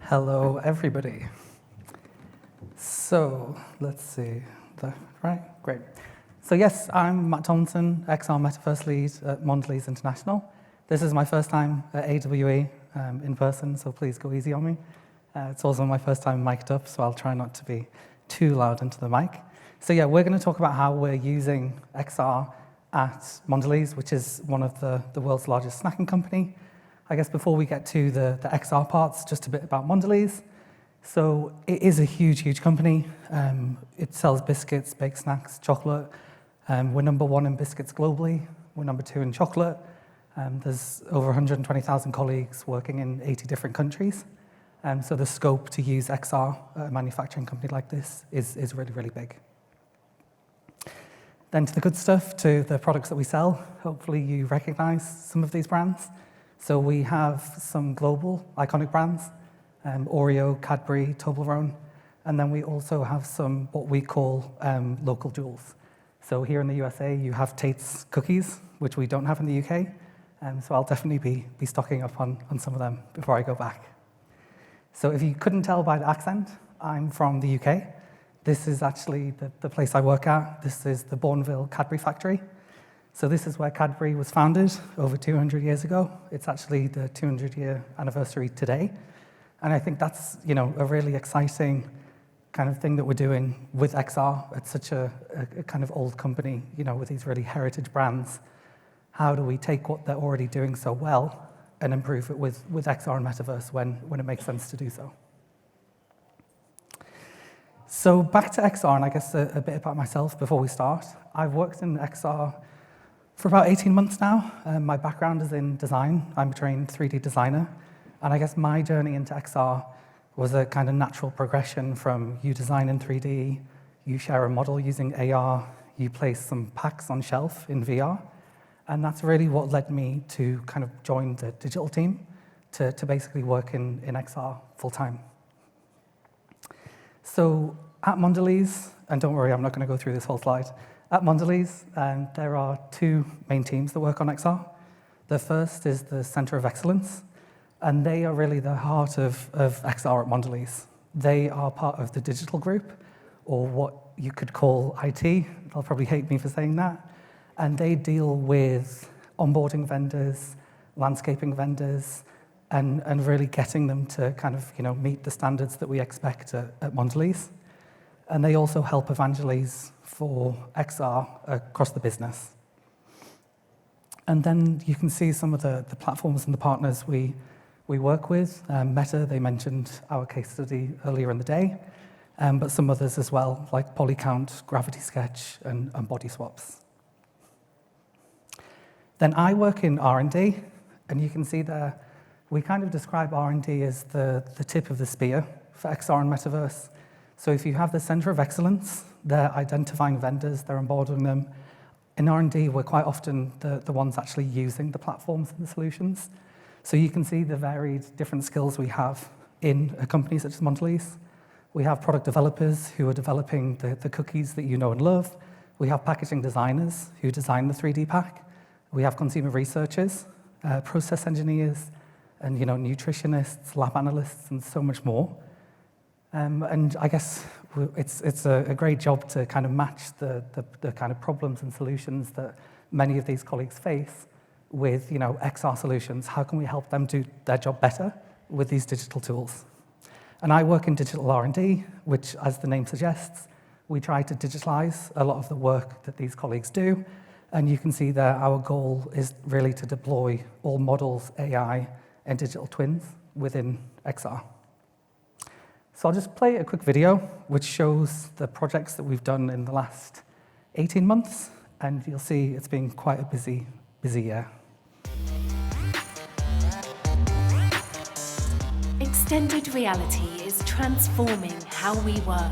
Hello, everybody. So let's see. Right? Great. So yes, I'm Matt Tomlinson, XR Metaverse Lead at Mondelez International. This is my first time at AWE in person, so please go easy on me. It's also my first time mic'd up, so I'll try not to be too loud into the mic. So yeah, we're going to talk about how we're using XR at Mondelez, which is one of the world's largest snacking company. I guess before we get to the XR parts, just a bit about Mondelez. So it is a huge, huge company. It sells biscuits, baked snacks, chocolate. We're number one in biscuits globally. We're number two in chocolate. There's over 120,000 colleagues working in 80 different countries. So the scope to use XR at a manufacturing company like this is really, really big. Then to the good stuff, to the products that we sell. Hopefully you recognize some of these brands. So we have some global iconic brands, Oreo, Cadbury, Toblerone, and then we also have some what we call local jewels. So here in the USA, you have Tate's cookies, which we don't have in the UK, so I'll definitely be stocking up on some of them before I go back. So if you couldn't tell by the accent, I'm from the UK. This is actually the place I work at. This is the Bourneville Cadbury Factory. So this is where Cadbury was founded over 200 years ago. It's actually the 200-year anniversary today. And I think that's, a really exciting kind of thing that we're doing with XR at such a kind of old company, with these really heritage brands. How do we take what they're already doing so well and improve it with XR and Metaverse when it makes sense to do so? So back to XR, and I guess a bit about myself before we start. I've worked in XR for about 18 months now. My background is in design. I'm a trained 3D designer. And I guess my journey into XR was a kind of natural progression from you design in 3D, you share a model using AR, you place some packs on shelf in VR. And that's really what led me to kind of join the digital team to basically work in XR full time. So at Mondelez, and don't worry, I'm not going to go through this whole slide. At Mondelez, there are two main teams that work on XR. The first is the Center of Excellence, and they are really the heart of XR at Mondelez. They are part of the digital group, or what you could call IT. They'll probably hate me for saying that. And they deal with onboarding vendors, landscaping vendors, and really getting them to kind of meet the standards that we expect at Mondelez. And they also help evangelize for XR across the business. And then you can see some of the platforms and the partners we work with. Meta, they mentioned our case study earlier in the day, but some others as well, like Polycount, Gravity Sketch, and Body Swaps. Then I work in R&D, and you can see there, we kind of describe R&D as the tip of the spear for XR and Metaverse. So if you have the Center of Excellence, they're identifying vendors, they're onboarding them. In R&D, we're quite often the ones actually using the platforms and the solutions. So you can see the varied different skills we have in a company such as Mondelez. We have product developers who are developing the cookies that you know and love. We have packaging designers who design the 3D pack. We have consumer researchers, process engineers, and nutritionists, lab analysts, and so much more. And I guess it's a great job to kind of match the kind of problems and solutions that many of these colleagues face with XR solutions. How can we help them do their job better with these digital tools? And I work in digital R&D, which, as the name suggests, we try to digitalize a lot of the work that these colleagues do. And you can see there our goal is really to deploy all models, AI, and digital twins within XR. So I'll just play a quick video which shows the projects that we've done in the last 18 months, and you'll see it's been quite a busy year. Extended reality is transforming how we work.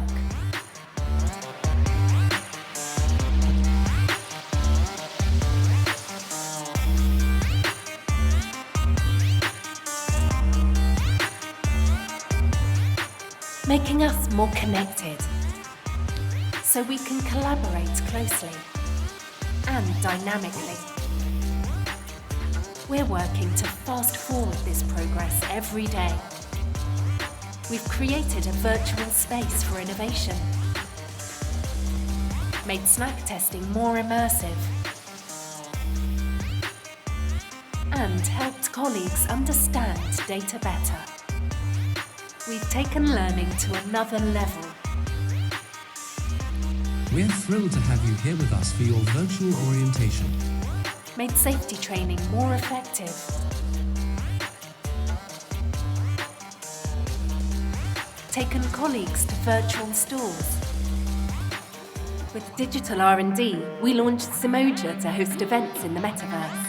Making us more connected, so we can collaborate closely and dynamically. We're working to fast forward this progress every day. We've created a virtual space for innovation, made snack testing more immersive, and helped colleagues understand data better. We've taken learning to another level. We're thrilled to have you here with us for your virtual orientation. Made safety training more effective. Taken colleagues to virtual stores. With digital R&D, we launched Simoa to host events in the metaverse.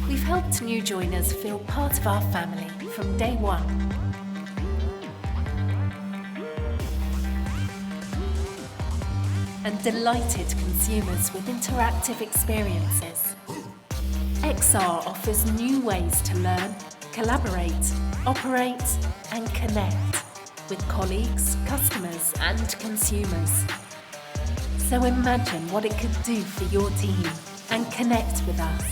We've helped new joiners feel part of our family from day one. And delighted consumers with interactive experiences. XR offers new ways to learn, collaborate, operate, and connect with colleagues, customers, and consumers. So imagine what it could do for your team and connect with us.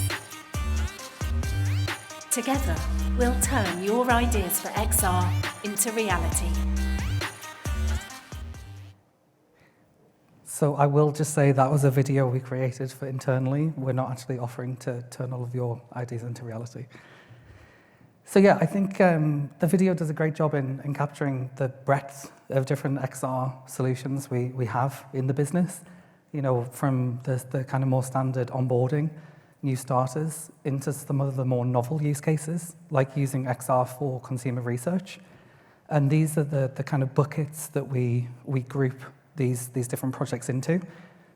Together, we'll turn your ideas for XR into reality. So I will just say that was a video we created for internally. We're not actually offering to turn all of your ideas into reality. So yeah, I think the video does a great job in capturing the breadth of different XR solutions we have in the business. You know, from the kind of more standard onboarding, new starters, into some of the more novel use cases, like using XR for consumer research. And these are the kind of buckets that we group these different projects into.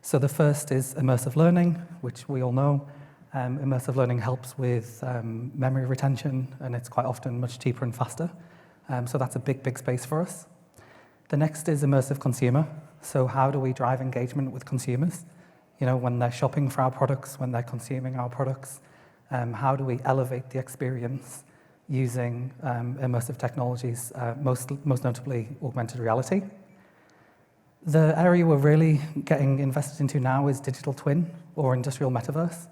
So the first is immersive learning, which we all know. Immersive learning helps with memory retention, and it's quite often much cheaper and faster. So that's a big space for us. The next is immersive consumer. So how do we drive engagement with consumers? You know, when they're shopping for our products, when they're consuming our products, how do we elevate the experience using immersive technologies, most notably augmented reality? The area we're really getting invested into now is digital twin or industrial metaverse.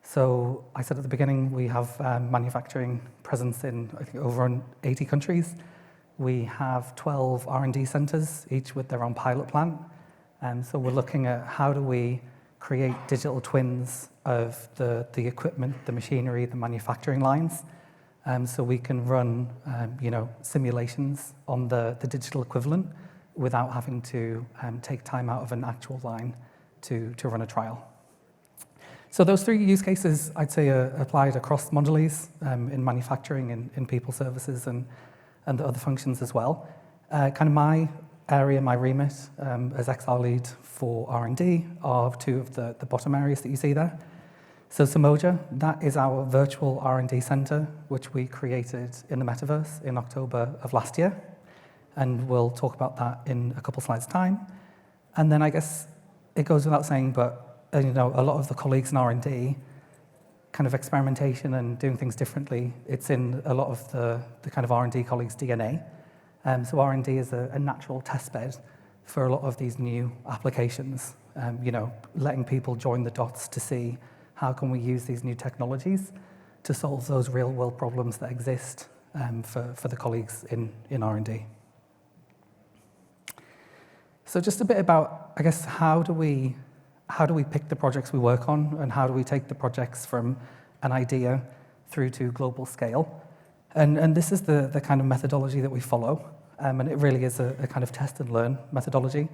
So I said at the beginning, we have manufacturing presence in, I think, over 80 countries. We have 12 R&D centers, each with their own pilot plant. So we're looking at how do we create digital twins of the equipment, the machinery, the manufacturing lines, so we can run simulations on the digital equivalent without having to take time out of an actual line to run a trial. So those three use cases, I'd say, are applied across Mondelez in manufacturing, in people services, and the other functions as well. Kind of my area, my remit as XR lead for R&D are two of the bottom areas that you see there. So Simoa, that is our virtual R&D center, which we created in the metaverse in October of last year. And we'll talk about that in a couple slides' time. And then I guess it goes without saying, but a lot of the colleagues in R&D, kind of experimentation and doing things differently, it's in a lot of the kind of R&D colleagues' DNA. So R&D is a natural test bed for a lot of these new applications, letting people join the dots to see how can we use these new technologies to solve those real-world problems that exist for the colleagues in R&D. So just a bit about, I guess, how do we pick the projects we work on, and how do we take the projects from an idea through to global scale? And this is the kind of methodology that we follow, and it really is a kind of test and learn methodology.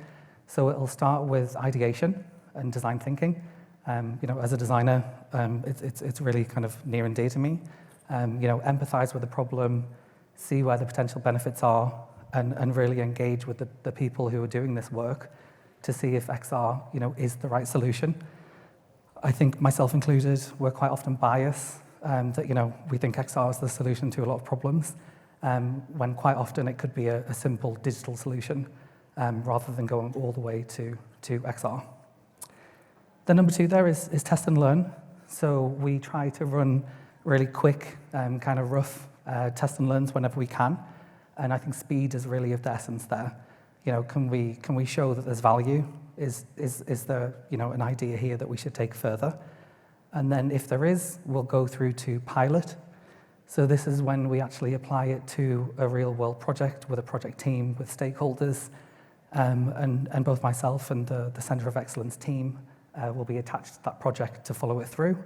So it'll start with ideation and design thinking. As a designer, it's really kind of near and dear to me. Empathize with the problem, see where the potential benefits are, and really engage with the people who are doing this work to see if XR, is the right solution. I think, myself included, we're quite often biased that, we think XR is the solution to a lot of problems, when quite often it could be a simple digital solution rather than going all the way to XR. The number two there is test and learn. So we try to run really quick, kind of rough test and learns whenever we can. And I think speed is really of the essence there. Can we show that there's value? Is there an idea here that we should take further? And then if there is, we'll go through to pilot. So this is when we actually apply it to a real-world project with a project team, with stakeholders, and both myself and the Centre of Excellence team will be attached to that project to follow it through,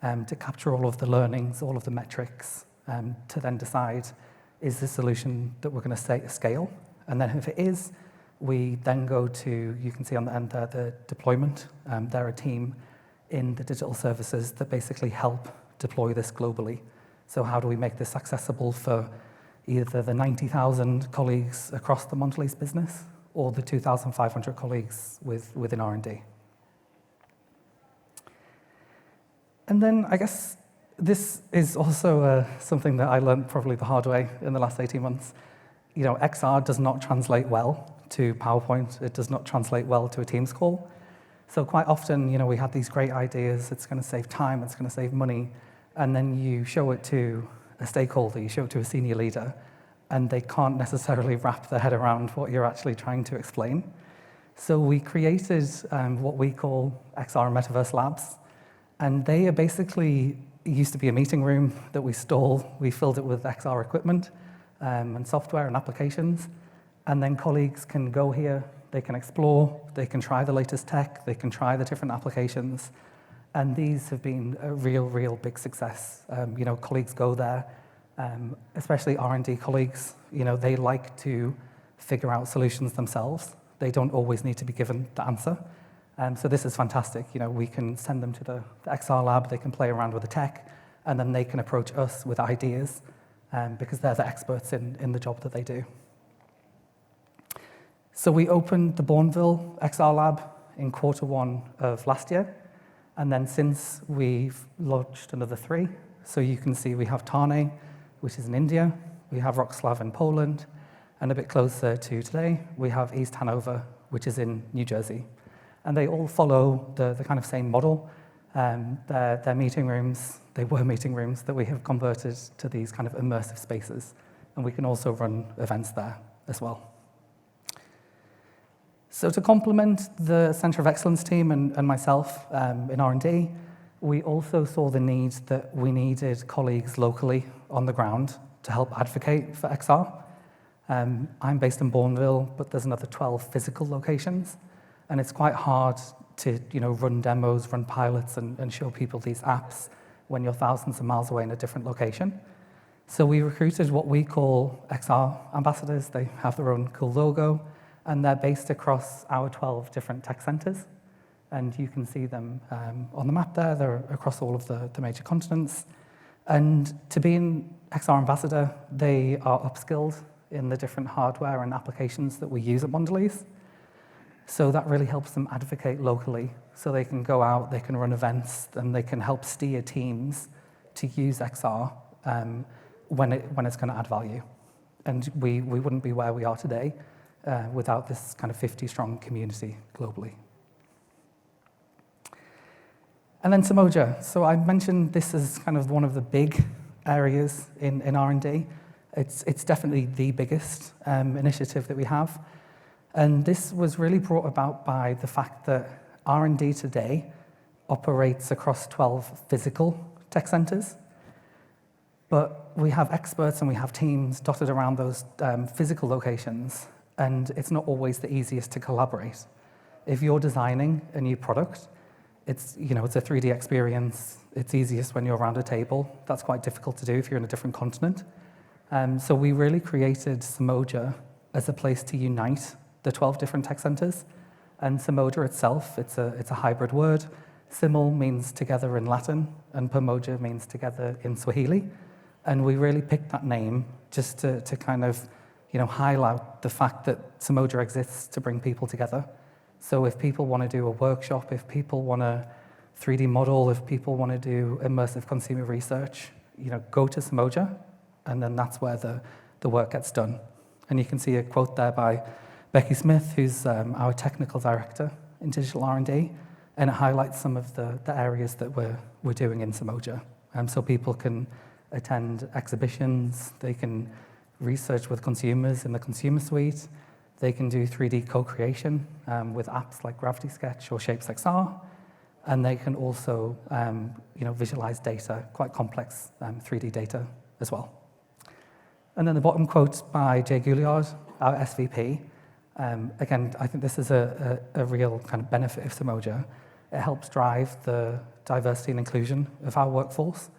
to capture all of the learnings, all of the metrics, to then decide, is this solution that we're going to scale? And then if it is, we then go to, you can see on the end there, the deployment. They're a team in the digital services that basically help deploy this globally. So how do we make this accessible for either the 90,000 colleagues across the Mondelez business or the 2,500 colleagues within R&D? And then I guess this is also something that I learned probably the hard way in the last 18 months. You know, XR does not translate well to PowerPoint. It does not translate well to a Teams call. So quite often, you know, we have these great ideas. It's going to save time. It's going to save money. And then you show it to a stakeholder. You show it to a senior leader. And they can't necessarily wrap their head around what you're actually trying to explain. So we created what we call XR and Metaverse Labs. And they are basically, it used to be a meeting room that we stole. We filled it with XR equipment and software and applications. And then colleagues can go here, they can explore, they can try the latest tech, they can try the different applications. And these have been a real big success. You know, colleagues go there, especially R&D colleagues, you know, they like to figure out solutions themselves. They don't always need to be given the answer. So this is fantastic. You know, we can send them to the XR lab, they can play around with the tech, and then they can approach us with ideas because they're the experts in the job that they do. So we opened the Bourneville XR lab in Q1 of last year. And then since we've launched another 3. So you can see we have Thane, which is in India. We have Wrocław in Poland. And a bit closer to today, we have East Hanover, which is in New Jersey. And they all follow the kind of same model. They're meeting rooms. They were meeting rooms that we have converted to these kind of immersive spaces. And we can also run events there as well. So to complement the Centre of Excellence team and myself in R&D, we also saw the need that we needed colleagues locally on the ground to help advocate for XR. I'm based in Bourneville, but there's another 12 physical locations. And it's quite hard to run demos, run pilots, and show people these apps when you're thousands of miles away in a different location. So we recruited what we call XR ambassadors. They have their own cool logo. And they're based across our 12 different tech centers. And you can see them on the map there. They're across all of the major continents. And to be an XR ambassador, they are upskilled in the different hardware and applications that we use at Mondelez. So that really helps them advocate locally. So they can go out, they can run events, and they can help steer teams to use XR when it's going to add value. And we wouldn't be where we are today without this kind of 50-strong community globally. And then Simoa. So I mentioned this is kind of one of the big areas in R&D. It's definitely the biggest initiative that we have. And this was really brought about by the fact that R&D today operates across 12 physical tech centers. But we have experts and we have teams dotted around those physical locations. And it's not always the easiest to collaborate. If you're designing a new product, it's a 3D experience. It's easiest when you're around a table. That's quite difficult to do if you're in a different continent. So we really created Simoa as a place to unite the 12 different tech centers. And Simoa itself, it's a hybrid word. Simul means together in Latin, and Pomoja means together in Swahili. And we really picked that name just to kind of highlight the fact that Simoa exists to bring people together. So if people want to do a workshop, if people want to 3D model, if people want to do immersive consumer research, go to Simoa, and then that's where the work gets done. And you can see a quote there by Becky Smith, who's our technical director in digital R&D, and it highlights some of the areas that we're doing in Simoa. So people can attend exhibitions, they can research with consumers in the consumer suite. They can do 3D co-creation with apps like Gravity Sketch or Shapes XR, and they can also visualize data, quite complex 3D data as well. And then the bottom quote by Jay Gouliard, our SVP. Again, I think this is a real kind of benefit of Simoa. It helps drive the diversity and inclusion of our workforce,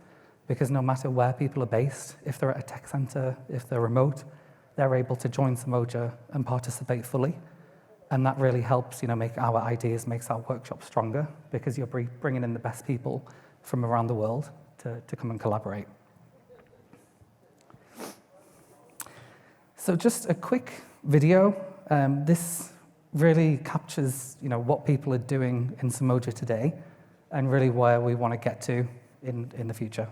because no matter where people are based, if they're at a tech center, if they're remote, they're able to join Simoa and participate fully. And that really helps, make our ideas, makes our workshop stronger, because you're bringing in the best people from around the world to come and collaborate. So just a quick video. This really captures, what people are doing in Simoa today, and really where we want to get to in the future.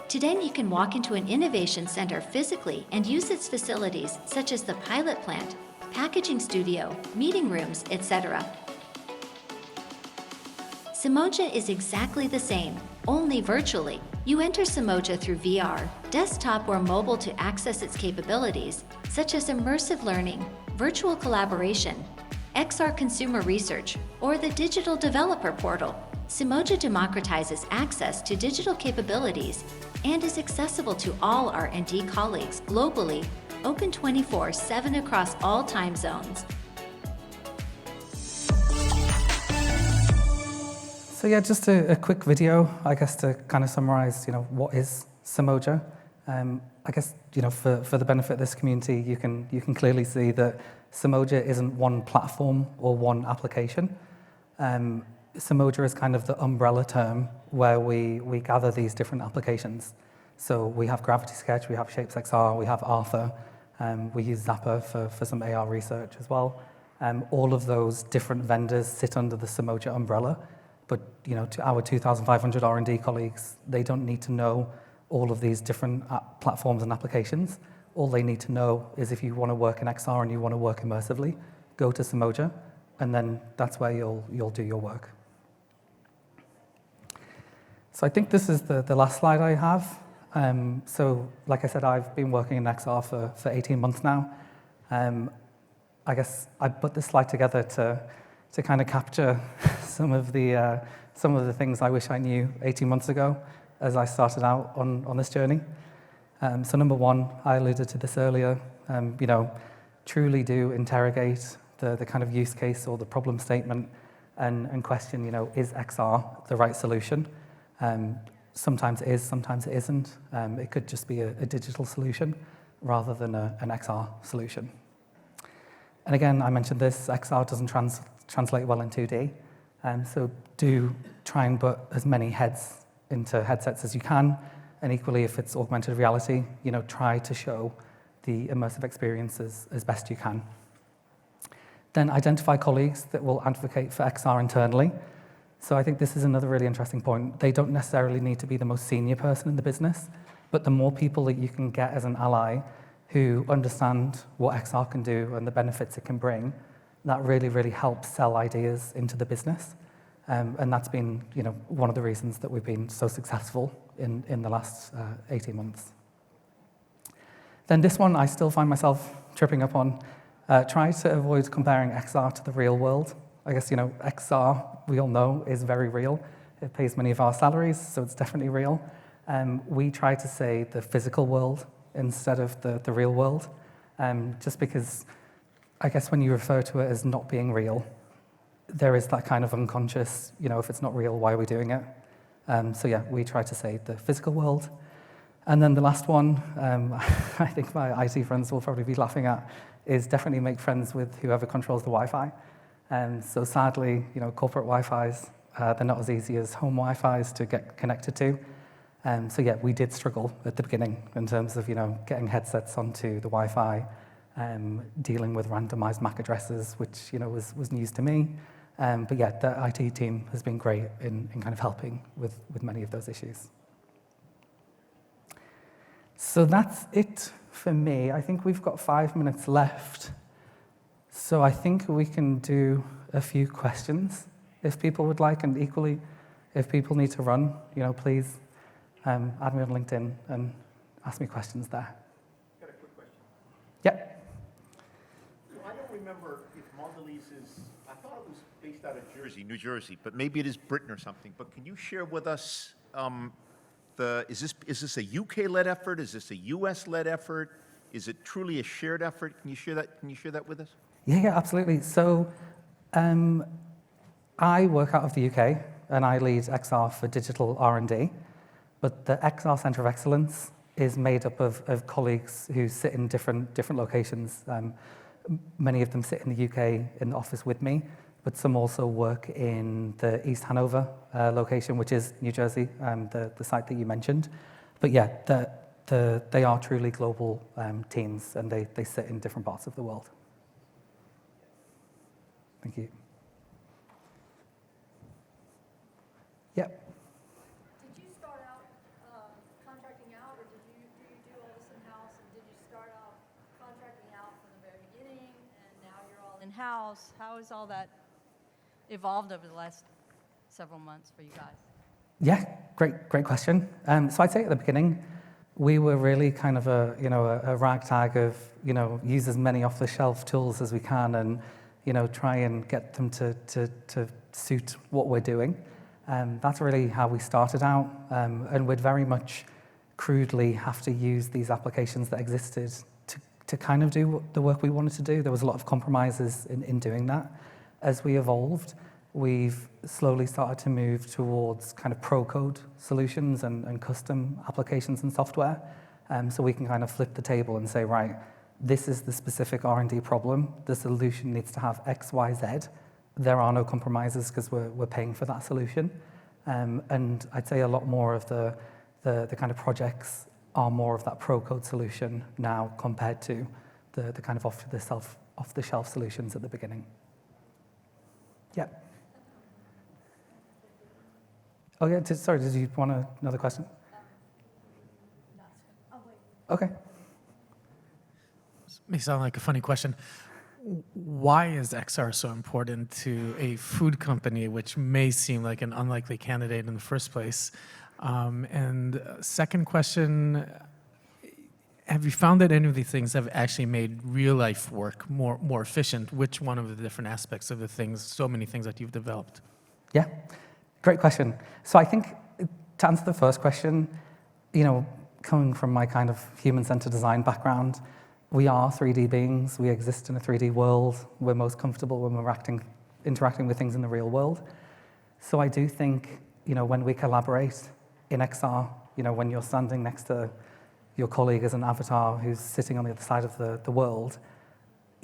Today, you can walk into an innovation center physically and use its facilities, such as the pilot plant, packaging studio, meeting rooms, etc. Simoa is exactly the same, only virtually. You enter Simoa through VR, desktop or mobile to access its capabilities, such as immersive learning, virtual collaboration, XR consumer research, or the digital developer portal. Simoa democratizes access to digital capabilities and is accessible to all R&D colleagues globally, open 24/7 across all time zones. So yeah, just a quick video, I guess, to kind of summarize, what is Simoa. I guess, for the benefit of this community, you can clearly see that Simoa isn't one platform or one application. Simoa is kind of the umbrella term where we gather these different applications. So we have Gravity Sketch, we have Shapes XR, we have Arthur, we use Zapper for some AR research as well. All of those different vendors sit under the Simoa umbrella, but to our 2,500 R&D colleagues, they don't need to know all of these different platforms and applications. All they need to know is if you want to work in XR and you want to work immersively, go to Simoa, and then that's where you'll do your work. So I think this is the last slide I have. So like I said, I've been working in XR for 18 months now. I guess I put this slide together to kind of capture some of the things I wish I knew 18 months ago as I started out on this journey. So number one, I alluded to this earlier, truly do interrogate the kind of use case or the problem statement and question, is XR the right solution? Sometimes it is, sometimes it isn't. It could just be a digital solution rather than an XR solution. And again, I mentioned this, XR doesn't translate well in 2D. So do try and put as many heads into headsets as you can. And equally, if it's augmented reality, try to show the immersive experiences as best you can. Then identify colleagues that will advocate for XR internally. So I think this is another really interesting point. They don't necessarily need to be the most senior person in the business, but the more people that you can get as an ally who understand what XR can do and the benefits it can bring, that really, really helps sell ideas into the business. And that's been, one of the reasons that we've been so successful in the last 18 months. Then this one, I still find myself tripping up on. Try to avoid comparing XR to the real world. I guess, XR, we all know, is very real. It pays many of our salaries, so it's definitely real. We try to say the physical world instead of the real world, just because I guess when you refer to it as not being real, there is that kind of unconscious, if it's not real, why are we doing it? So yeah, we try to say the physical world. And then the last one, I think my IT friends will probably be laughing at, is definitely make friends with whoever controls the Wi-Fi. So sadly, corporate Wi-Fis, they're not as easy as home Wi-Fis to get connected to. So yeah, we did struggle at the beginning in terms of, getting headsets onto the Wi-Fi, dealing with randomized MAC addresses, which, was news to me. But yeah, the IT team has been great in kind of helping with many of those issues. So that's it for me. I think we've got 5 minutes left. So I think we can do a few questions if people would like, and equally, if people need to run, please add me on LinkedIn and ask me questions there. Got a quick question. Yeah. So I don't remember if Mondelez is, I thought it was based out of Jersey, New Jersey, but maybe it is Britain or something. But can you share with us, is this a UK-led effort? Is this a US-led effort? Is it truly a shared effort? Can you share that? Can you share that with us? Yeah, absolutely. So I work out of the UK, and I lead XR for digital R&D. But the XR Centre of Excellence is made up of colleagues who sit in different locations. Many of them sit in the UK in the office with me, but some also work in the East Hanover location, which is New Jersey, the site that you mentioned. But yeah, they are truly global teams, and they sit in different parts of the world. Thank you. Yeah. Did you start out contracting out, or do you do all this in-house? And did you start out contracting out from the very beginning, and now you're all in-house? How has all that evolved over the last several months for you guys? Yeah, great question. So I'd say at the beginning, we were really kind of a ragtag of, use as many off-the-shelf tools as we can, and try and get them to suit what we're doing. That's really how we started out, and we'd very much crudely have to use these applications that existed to kind of do the work we wanted to do. There was a lot of compromises in doing that. As we evolved, we've slowly started to move towards kind of pro-code solutions and custom applications and software, so we can kind of flip the table and say, right, this is the specific R&D problem. The solution needs to have X, Y, Z. There are no compromises because we're paying for that solution. And I'd say a lot more of the kind of projects are more of that pro-code solution now compared to the kind of off-the-shelf solutions at the beginning. Yeah. Oh yeah, sorry, did you want another question? Okay. May sound like a funny question. Why is XR so important to a food company, which may seem like an unlikely candidate in the first place? And second question, have you found that any of these things have actually made real life work more efficient? Which one of the different aspects of the things, so many things that you've developed? Yeah, great question. So I think to answer the first question, coming from my kind of human-centered design background, we are 3D beings. We exist in a 3D world. We're most comfortable when we're interacting with things in the real world. So I do think, when we collaborate in XR, when you're standing next to your colleague as an avatar who's sitting on the other side of the world,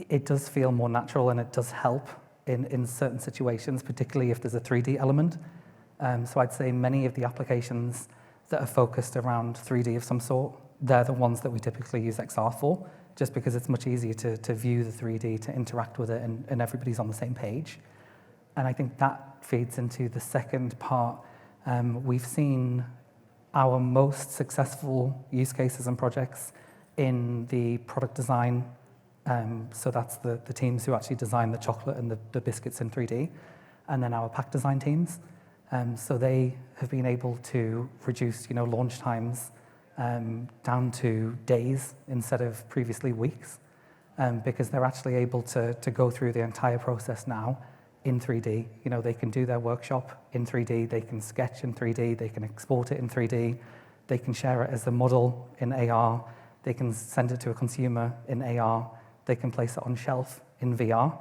it does feel more natural, and it does help in certain situations, particularly if there's a 3D element. So I'd say many of the applications that are focused around 3D of some sort, they're the ones that we typically use XR for, just because it's much easier to view the 3D, to interact with it, and everybody's on the same page. And I think that feeds into the second part. We've seen our most successful use cases and projects in the product design. So that's the teams who actually design the chocolate and the biscuits in 3D, and then our pack design teams. So they have been able to reduce, launch times down to days instead of previously weeks, because they're actually able to go through the entire process now in 3D. They can do their workshop in 3D, they can sketch in 3D, they can export it in 3D, they can share it as a model in AR, they can send it to a consumer in AR, they can place it on shelf in VR,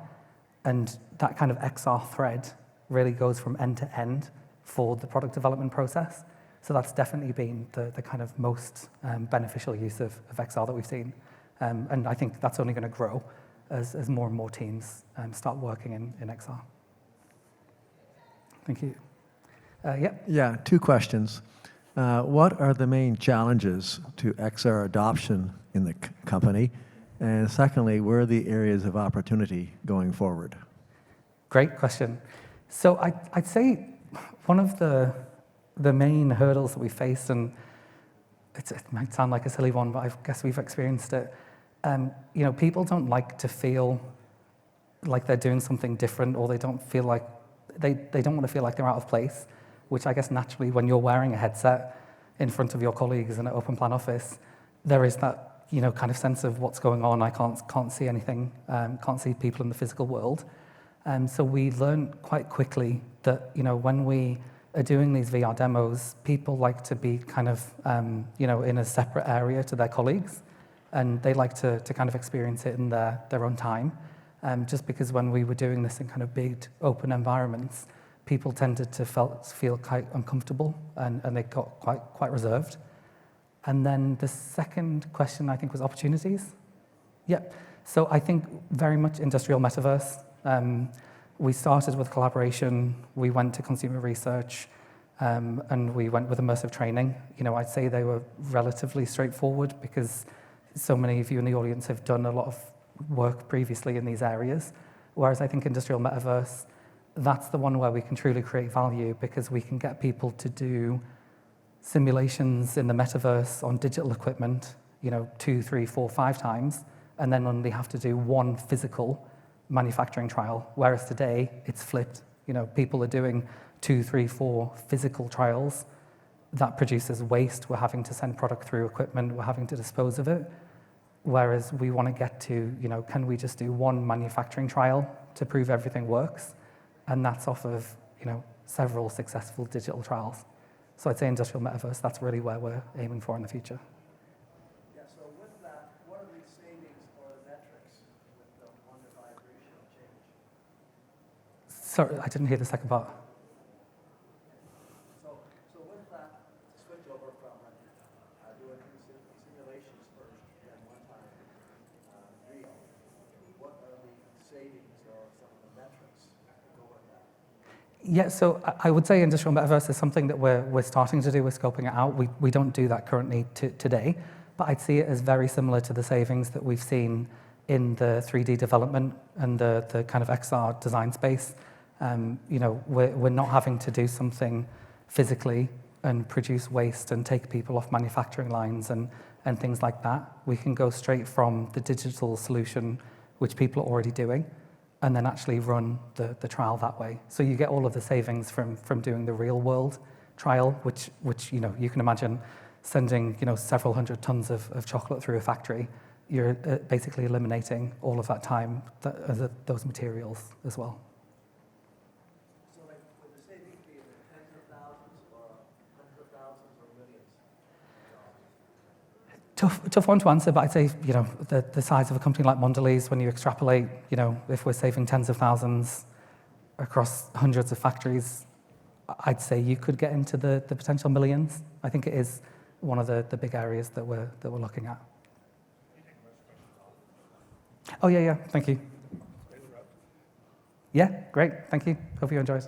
and that kind of XR thread really goes from end to end for the product development process. So that's definitely been the kind of most beneficial use of XR that we've seen. And I think that's only going to grow as more and more teams start working in XR. Thank you. Yeah. Yeah, two questions. What are the main challenges to XR adoption in the company? And secondly, where are the areas of opportunity going forward? Great question. So I'd say one of the main hurdles that we faced, and it might sound like a silly one, but I guess we've experienced it. People don't like to feel like they're doing something different, or they don't feel like they don't want to feel like they're out of place, which I guess naturally when you're wearing a headset in front of your colleagues in an open plan office, there is that kind of sense of what's going on. I can't see anything, can't see people in the physical world. So we learned quite quickly that, when we are doing these VR demos, people like to be kind of, in a separate area to their colleagues, and they like to kind of experience it in their own time. Just because when we were doing this in kind of big open environments, people tended to feel quite uncomfortable, and they got quite reserved. And then the second question, I think, was opportunities. Yep. So I think very much industrial metaverse. We started with collaboration, we went to consumer research, and we went with immersive training. I'd say they were relatively straightforward because so many of you in the audience have done a lot of work previously in these areas. Whereas I think industrial metaverse, that's the one where we can truly create value because we can get people to do simulations in the metaverse on digital equipment, 2, 3, 4, 5 times, and then only have to do one physical manufacturing trial. Whereas today, it's flipped. People are doing 2, 3, 4 physical trials. That produces waste. We're having to send product through equipment. We're having to dispose of it. Whereas we want to get to, can we just do one manufacturing trial to prove everything works? And that's off of, several successful digital trials. So I'd say industrial metaverse, that's really where we're aiming for in the future. Yeah, so with that, what are the savings or the metrics with the 1-to-5 ratio change? Sorry, I didn't hear the second part. So with that switch over from doing simulations first, then one-time real, what are the savings or some of the metrics that go with that? Yeah, so I would say industrial metaverse is something that we're starting to do. We're scoping it out. We don't do that currently today, but I'd see it as very similar to the savings that we've seen in the 3D development and the kind of XR design space. We're not having to do something physically and produce waste and take people off manufacturing lines and things like that. We can go straight from the digital solution, which people are already doing, and then actually run the trial that way. So you get all of the savings from doing the real world trial, which you can imagine sending several hundred tons of chocolate through a factory. You're basically eliminating all of that time, those materials as well. So would the savings be in the tens of thousands or hundreds of thousands or millions of dollars? Tough one to answer, but I'd say, the size of a company like Mondelez, when you extrapolate, if we're saving tens of thousands across hundreds of factories, I'd say you could get into the potential millions. I think it is one of the big areas that we're looking at. Oh, yeah, thank you. Yeah, great, thank you. Hope you enjoyed.